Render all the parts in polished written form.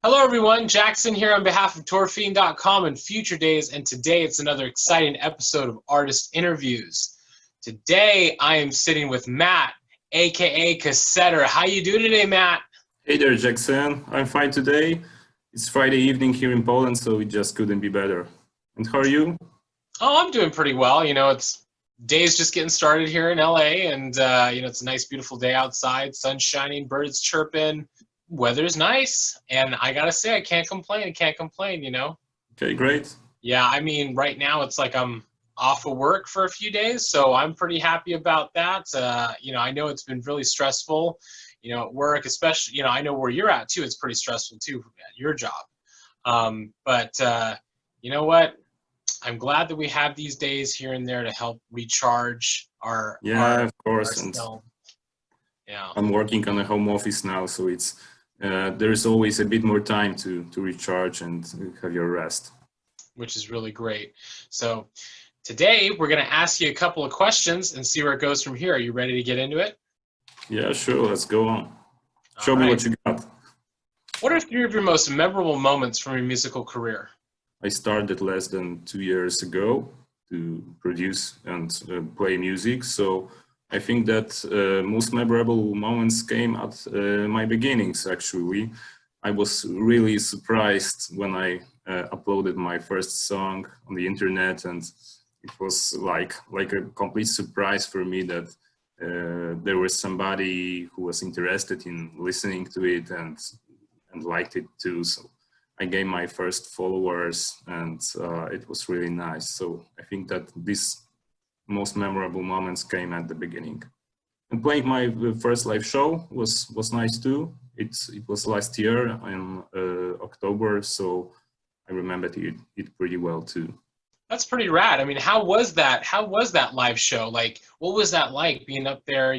Hello everyone, Jak Syn here on behalf of TourFiend.com and Future Daze, and today it's another exciting episode of Artist Interviews. Today I am sitting with Matt, aka Cassetter. How you doing today, Matt? Hey there, Jak Syn. I'm fine today. It's Friday evening here in Poland, so it just couldn't be better. And how are you? Oh, I'm doing pretty well. It's day's just getting started here in LA, and it's a nice, beautiful day outside, sun shining, birds chirping. Weather's nice, and I gotta say, I can't complain. Okay, great. Yeah, right now it's like I'm off of work for a few days, so I'm pretty happy about that. I know it's been really stressful, at work, especially, I know where you're at too, it's pretty stressful too at your job. But you know what? I'm glad that we have these days here and there to help recharge our Of course. our And skill. Yeah. I'm working on a home office now, so it's there's always a bit more time to recharge and have your rest. Which is really great. So today we're going to ask you a couple of questions and see where it goes from here. Are you ready to get into it? Yeah, sure. Let's go on. Show me what you got. What are three of your most memorable moments from your musical career? I started less than 2 years ago to produce and play music, so I think that most memorable moments came at my beginnings, actually. I was really surprised when I uploaded my first song on the internet, and it was like a complete surprise for me that there was somebody who was interested in listening to it and liked it too. So I gained my first followers, and it was really nice. So I think that these most memorable moments came at the beginning. And playing my first live show was nice too. It was last year in October, so I remembered it pretty well too. That's pretty rad. How was that? How was that live show? Like, what was that like being up there,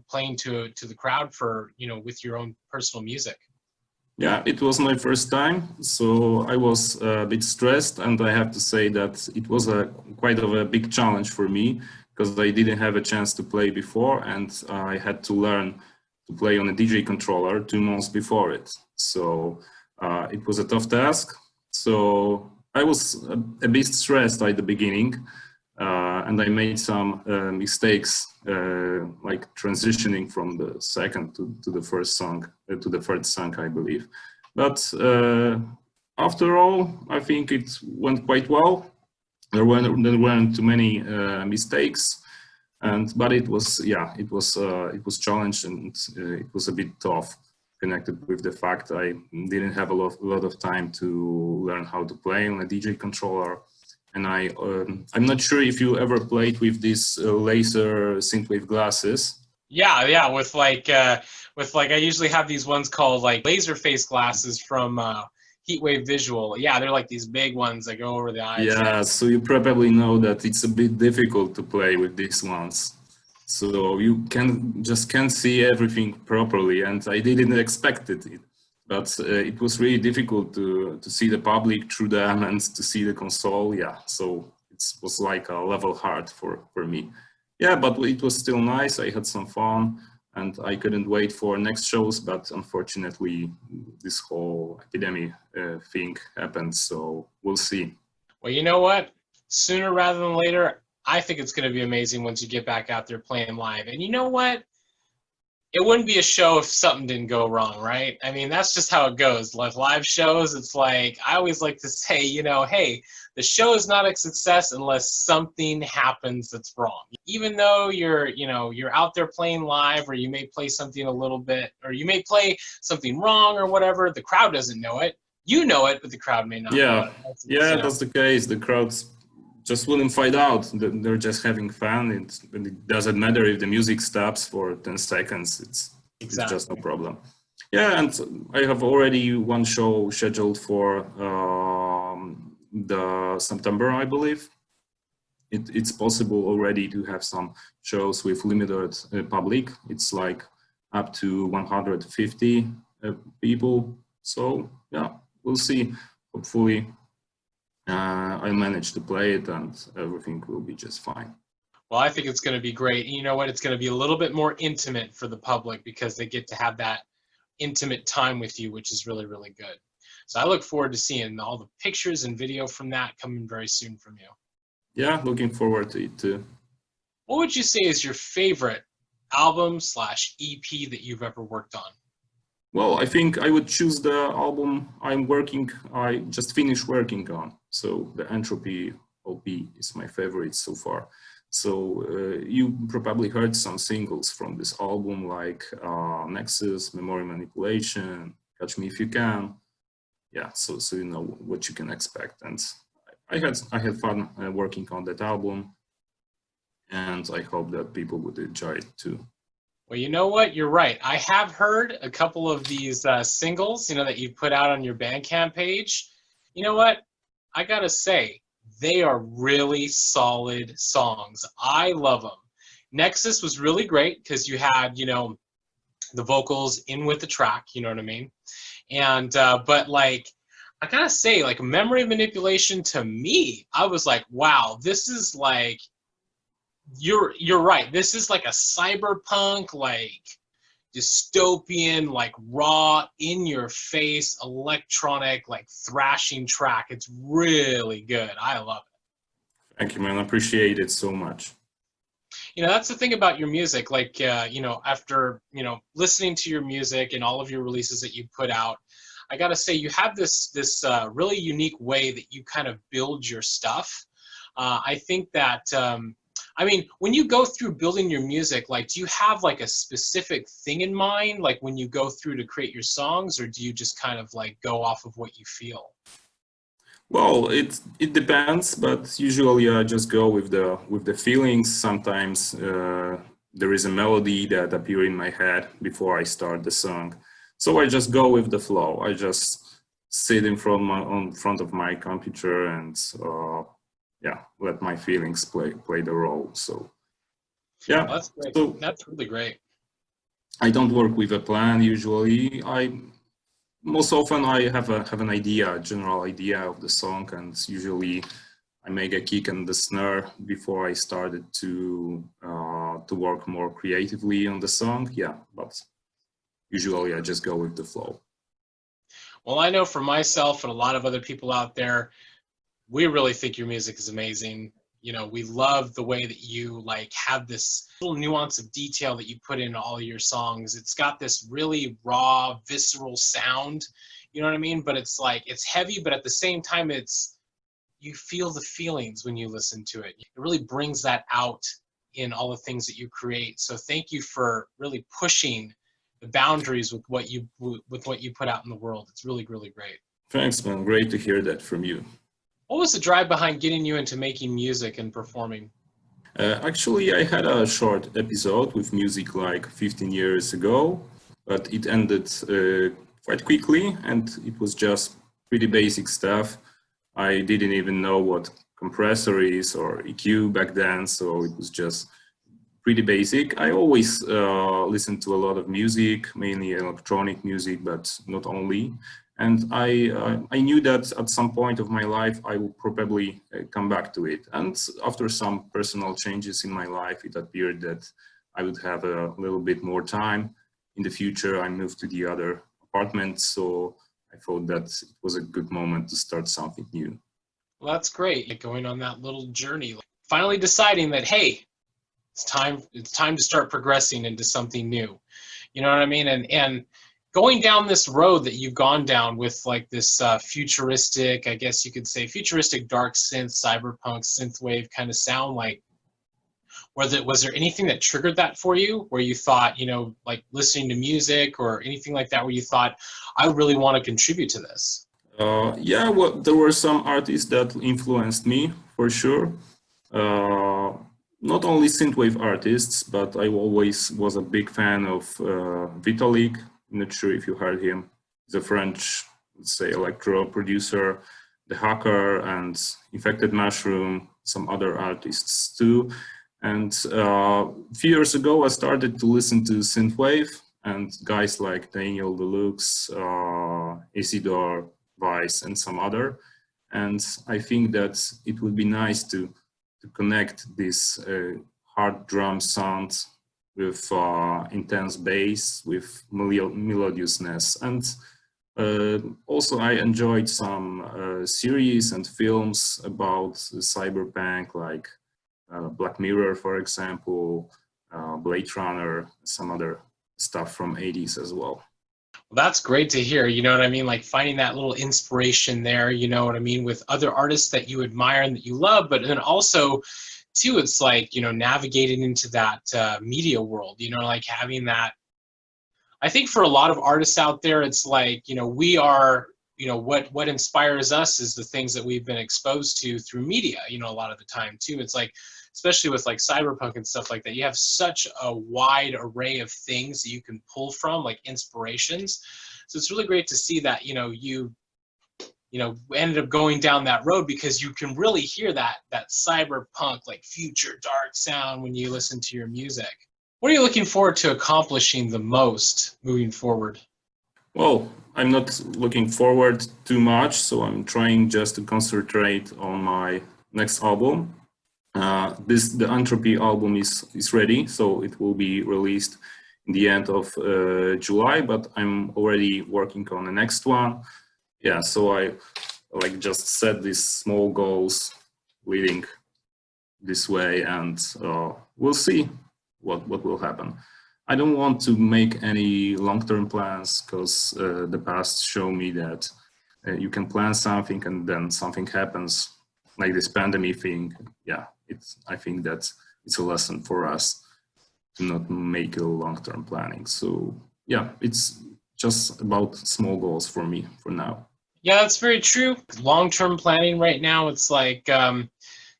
playing to the crowd for, with your own personal music? Yeah, it was my first time, so I was a bit stressed, and I have to say that it was quite of a big challenge for me because I didn't have a chance to play before, and I had to learn to play on a DJ controller 2 months before it. So it was a tough task. So I was a bit stressed at the beginning, and I made some mistakes, like transitioning from the second to the first song, to the third song, I believe. But after all, I think it went quite well. There weren't too many mistakes, but it was challenged, and it was a bit tough, connected with the fact I didn't have a lot of time to learn how to play on a DJ controller. And I'm not sure if you ever played with these laser synthwave glasses. Yeah, with I usually have these ones called like laser face glasses from Heatwave Visual. Yeah, they're like these big ones that go over the eyes. Yeah, so you probably know that it's a bit difficult to play with these ones. So you can't see everything properly, and I didn't expect it. But it was really difficult to see the public through them and to see the console. Yeah, so it was like a level hard for me. Yeah, but it was still nice. I had some fun, and I couldn't wait for next shows. But unfortunately, this whole academy thing happened. So we'll see. Well, you know what? Sooner rather than later, I think it's going to be amazing once you get back out there playing live. And you know what? It wouldn't be a show if something didn't go wrong, right? That's just how it goes. Like live shows, it's like, I always like to say, hey, the show is not a success unless something happens that's wrong. Even though you're out there playing live, or you may play something a little bit, or you may play something wrong or whatever, the crowd doesn't know it. You know it, but the crowd may not know it. That's the case. The crowds just wouldn't find out. They're just having fun. It doesn't matter if the music stops for 10 seconds. It's just no problem. Yeah, and I have already one show scheduled for the September, I believe. It's possible already to have some shows with limited public. It's like up to 150 people. So yeah, we'll see. Hopefully I'll manage to play it and everything will be just fine. Well, I think it's going to be great. And you know what? It's going to be a little bit more intimate for the public because they get to have that intimate time with you, which is really, really good. So I look forward to seeing all the pictures and video from that coming very soon from you. Yeah, looking forward to it too. What would you say is your favorite album/EP that you've ever worked on? Well, I think I would choose the album I just finished working on. So the Entropy LP is my favorite so far. So you probably heard some singles from this album like Nexus, Memory Manipulation, Catch Me If You Can. Yeah, so you know what you can expect. And I had fun working on that album, and I hope that people would enjoy it too. Well, you know what? You're right. I have heard a couple of these singles, that you put out on your Bandcamp page. You know what? I gotta say, they are really solid songs. I love them. Nexus was really great because you had, the vocals in with the track. You know what I mean? And but like, I gotta say, like Memory Manipulation to me, I was like, wow, this is like. You're right. This is like a cyberpunk, like dystopian, like raw, in your face, electronic, like thrashing track. It's really good. I love it. Thank you, man. I appreciate it so much. That's the thing about your music. Like, after, listening to your music and all of your releases that you put out, I gotta say you have this really unique way that you kind of build your stuff. I think that when you go through building your music, like, do you have like a specific thing in mind, like when you go through to create your songs, or do you just kind of like go off of what you feel? Well, it depends, but usually I just go with the feelings. Sometimes there is a melody that appears in my head before I start the song, so I just go with the flow. I just sit in front of my computer and let my feelings play the role. So yeah, Well, that's great. so That's really great. I don't work with a plan usually. Most often I have an idea, a general idea of the song, and usually I make a kick and the snare before I started to work more creatively on the song. Yeah, but usually I just go with the flow. Well, I know for myself and a lot of other people out there, we really think your music is amazing. We love the way that you like have this little nuance of detail that you put in all of your songs. It's got this really raw, visceral sound, you know what I mean? But it's like, it's heavy, but at the same time, you feel the feelings when you listen to it. It really brings that out in all the things that you create. So thank you for really pushing the boundaries with what you put out in the world. It's really, really great. Thanks, man. Great to hear that from you. What was the drive behind getting you into making music and performing? Actually, I had a short episode with music like 15 years ago, but it ended quite quickly, and it was just pretty basic stuff. I didn't even know what compressor is or EQ back then, so it was just pretty basic. I always listened to a lot of music, mainly electronic music, but not only. And I knew that at some point of my life, I would probably come back to it. And after some personal changes in my life, it appeared that I would have a little bit more time. In the future, I moved to the other apartment, so I thought that it was a good moment to start something new. Well, that's great. Like going on that little journey, like finally deciding that, hey, it's time to start progressing into something new. You know what I mean? And going down this road that you've gone down with like this futuristic, I guess you could say futuristic dark synth, cyberpunk, synthwave kind of sound, like, was there anything that triggered that for you, where you thought, like listening to music or anything like that, where you thought, I really want to contribute to this? Yeah, well, there were some artists that influenced me for sure. Not only synthwave artists, but I always was a big fan of Vitalik. I'm not sure if you heard him. He's a French, let's say, electro producer, The Hacker, and Infected Mushroom, some other artists too. And a few years ago, I started to listen to synthwave, and guys like Daniel Deluxe, Isidore, Vice, and some other. And I think that it would be nice to connect this hard drum sound with intense bass, with melodiousness. And also I enjoyed some series and films about cyberpunk, like Black Mirror, for example, Blade Runner, some other stuff from 80s as well. Well, that's great to hear. You know what I mean? Like finding that little inspiration there, you know what I mean, with other artists that you admire and that you love, but then also, too, it's like, you know, navigating into that media world, you know, like having that. I think for a lot of artists out there, it's like, you know, we are, you know, what inspires us is the things that we've been exposed to through media, you know, a lot of the time, too. It's like, especially with like cyberpunk and stuff like that, you have such a wide array of things that you can pull from, like inspirations. So it's really great to see that, you know, you know, ended up going down that road, because you can really hear that cyberpunk, like future dark sound when you listen to your music. What are you looking forward to accomplishing the most moving forward? Well, I'm not looking forward too much, so I'm trying just to concentrate on my next album. The Entropy album is ready, so it will be released in the end of July, but I'm already working on the next one. Yeah, so I like just set these small goals leading this way, and we'll see what will happen. I don't want to make any long-term plans, because the past show me that you can plan something and then something happens, like this pandemic thing. Yeah, I think that it's a lesson for us to not make a long-term planning. So yeah, it's just about small goals for me for now. Yeah, that's very true. Long-term planning right now, it's like,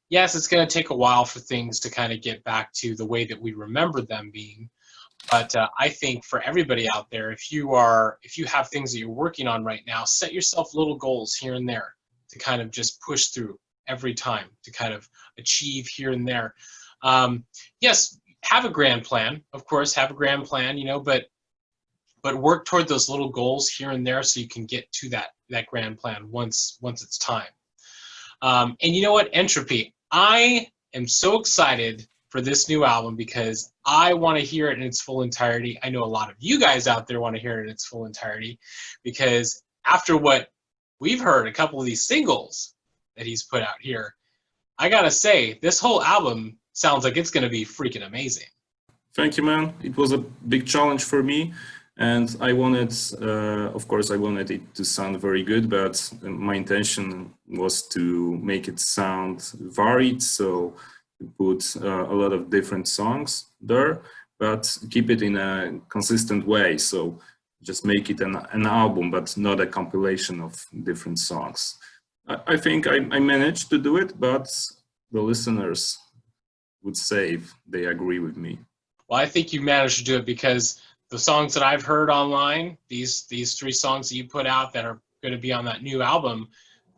yes, it's going to take a while for things to kind of get back to the way that we remember them being. But I think for everybody out there, if you have things that you're working on right now, set yourself little goals here and there to kind of just push through every time to kind of achieve here and there. Yes, have a grand plan, of course, have a grand plan, you know, but work toward those little goals here and there so you can get to that grand plan once it's time. And you know what, Entropy, I am so excited for this new album because I want to hear it in its full entirety. I know a lot of you guys out there want to hear it in its full entirety, because after what we've heard, a couple of these singles that he's put out here, I gotta say, this whole album sounds like it's going to be freaking amazing. Thank you, man. It was a big challenge for me. And I wanted, of course, I wanted it to sound very good, but my intention was to make it sound varied. So put a lot of different songs there, but keep it in a consistent way. So just make it an album, but not a compilation of different songs. I think I managed to do it, but the listeners would say if they agree with me. Well, I think you managed to do it, because the songs that I've heard online, these 3 songs that you put out that are going to be on that new album,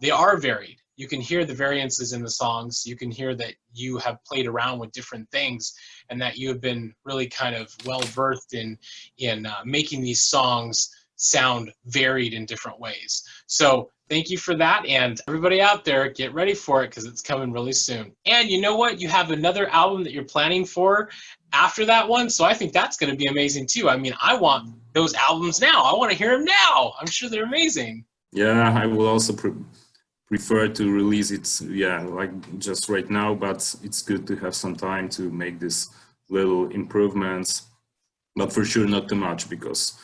they are varied. You can hear the variances in the songs. You can hear that you have played around with different things, and that you have been really kind of well versed in making these songs sound varied in different ways. So thank you for that, and everybody out there, get ready for it, because it's coming really soon. And you know what? You have another album that you're planning for after that one, so I think that's going to be amazing too. I mean, I want those albums now. I want to hear them now. I'm sure they're amazing. Yeah, I will also prefer to release it, yeah, like just right now, but it's good to have some time to make these little improvements, but for sure not too much, because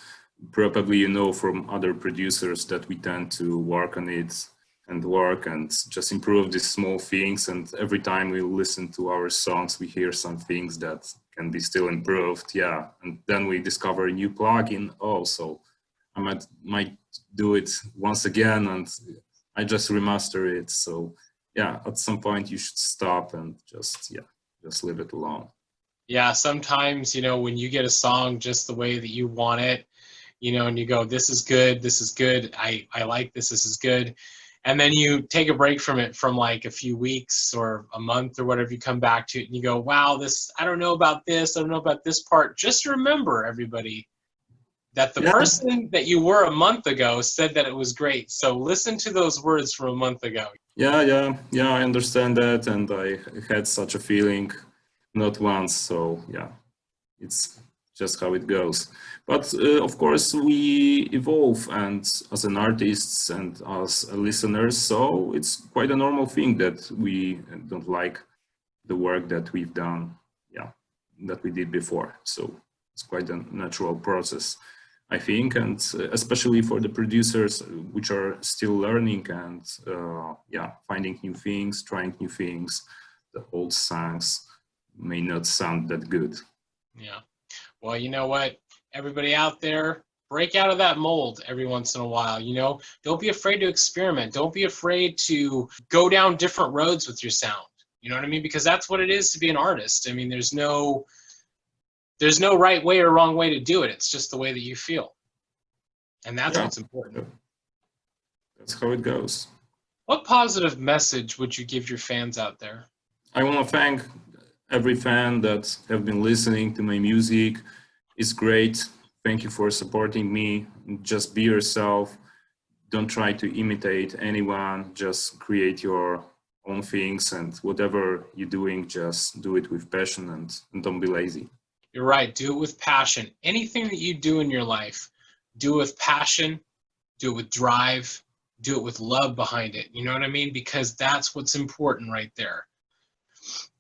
probably you know from other producers that we tend to work on it and just improve these small things, and every time we listen to our songs we hear some things that can be still improved, yeah, and then we discover a new plugin. Oh, so I might do it once again, and I just remaster it. So yeah, at some point you should stop and just leave it alone. Yeah, sometimes, you know, when you get a song just the way that you want it, you know, and you go, this is good, I like this is good. And then you take a break from it from like a few weeks or a month or whatever, you come back to it and you go, wow, I don't know about this part. Just remember, everybody, that the person that you were a month ago said that it was great. So listen to those words from a month ago. Yeah, I understand that. And I had such a feeling not once. So yeah, It's just how it goes. But of course, we evolve, and as an artists and as listeners, so it's quite a normal thing that we don't like the work that we've done, yeah, that we did before. So it's quite a natural process, I think, and especially for the producers which are still learning and yeah, finding new things, trying new things. The old songs may not sound that good. Yeah. Well, you know what? Everybody out there, break out of that mold every once in a while. You know, don't be afraid to experiment. Don't be afraid to go down different roads with your sound. You know what I mean? Because that's what it is to be an artist. I mean, there's no right way or wrong way to do it. It's just the way that you feel. And that's what's important. That's how it goes. What positive message would you give your fans out there? I want to thank every fan that have been listening to my music. It's great. Thank you for supporting me. Just be yourself. Don't try to imitate anyone. Just create your own things, and whatever you're doing, just do it with passion and don't be lazy. You're right. Do it with passion. Anything that you do in your life, do it with passion, do it with drive, do it with love behind it. You know what I mean? Because that's what's important right there.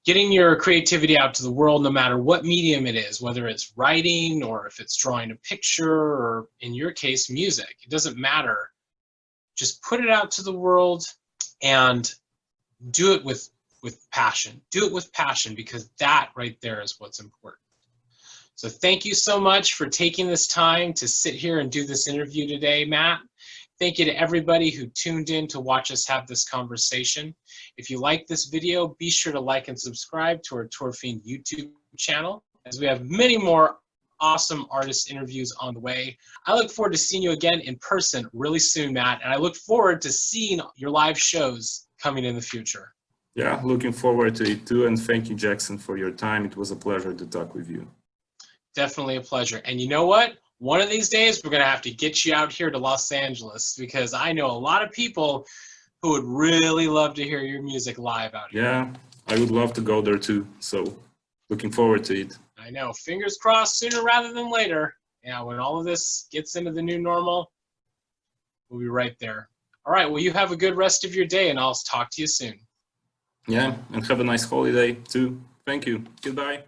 Getting your creativity out to the world, no matter what medium it is, whether it's writing or if it's drawing a picture or, in your case, music. It doesn't matter. Just put it out to the world and do it with passion. Do it with passion, because that right there is what's important. So thank you so much for taking this time to sit here and do this interview today, Matt. Thank you to everybody who tuned in to watch us have this conversation. If you like this video, be sure to like and subscribe to our Tour Fiend YouTube channel, as we have many more awesome artist interviews on the way. I look forward to seeing you again in person really soon, Matt, and I look forward to seeing your live shows coming in the future. Yeah, looking forward to it too, and thank you, Jak Syn, for your time. It was a pleasure to talk with you. Definitely a pleasure. And you know what? One of these days, we're going to have to get you out here to Los Angeles, because I know a lot of people who would really love to hear your music live out here. Yeah, I would love to go there too. So looking forward to it. I know. Fingers crossed, sooner rather than later. Yeah, when all of this gets into the new normal, we'll be right there. All right. Well, you have a good rest of your day, and I'll talk to you soon. Yeah, and have a nice holiday too. Thank you. Goodbye.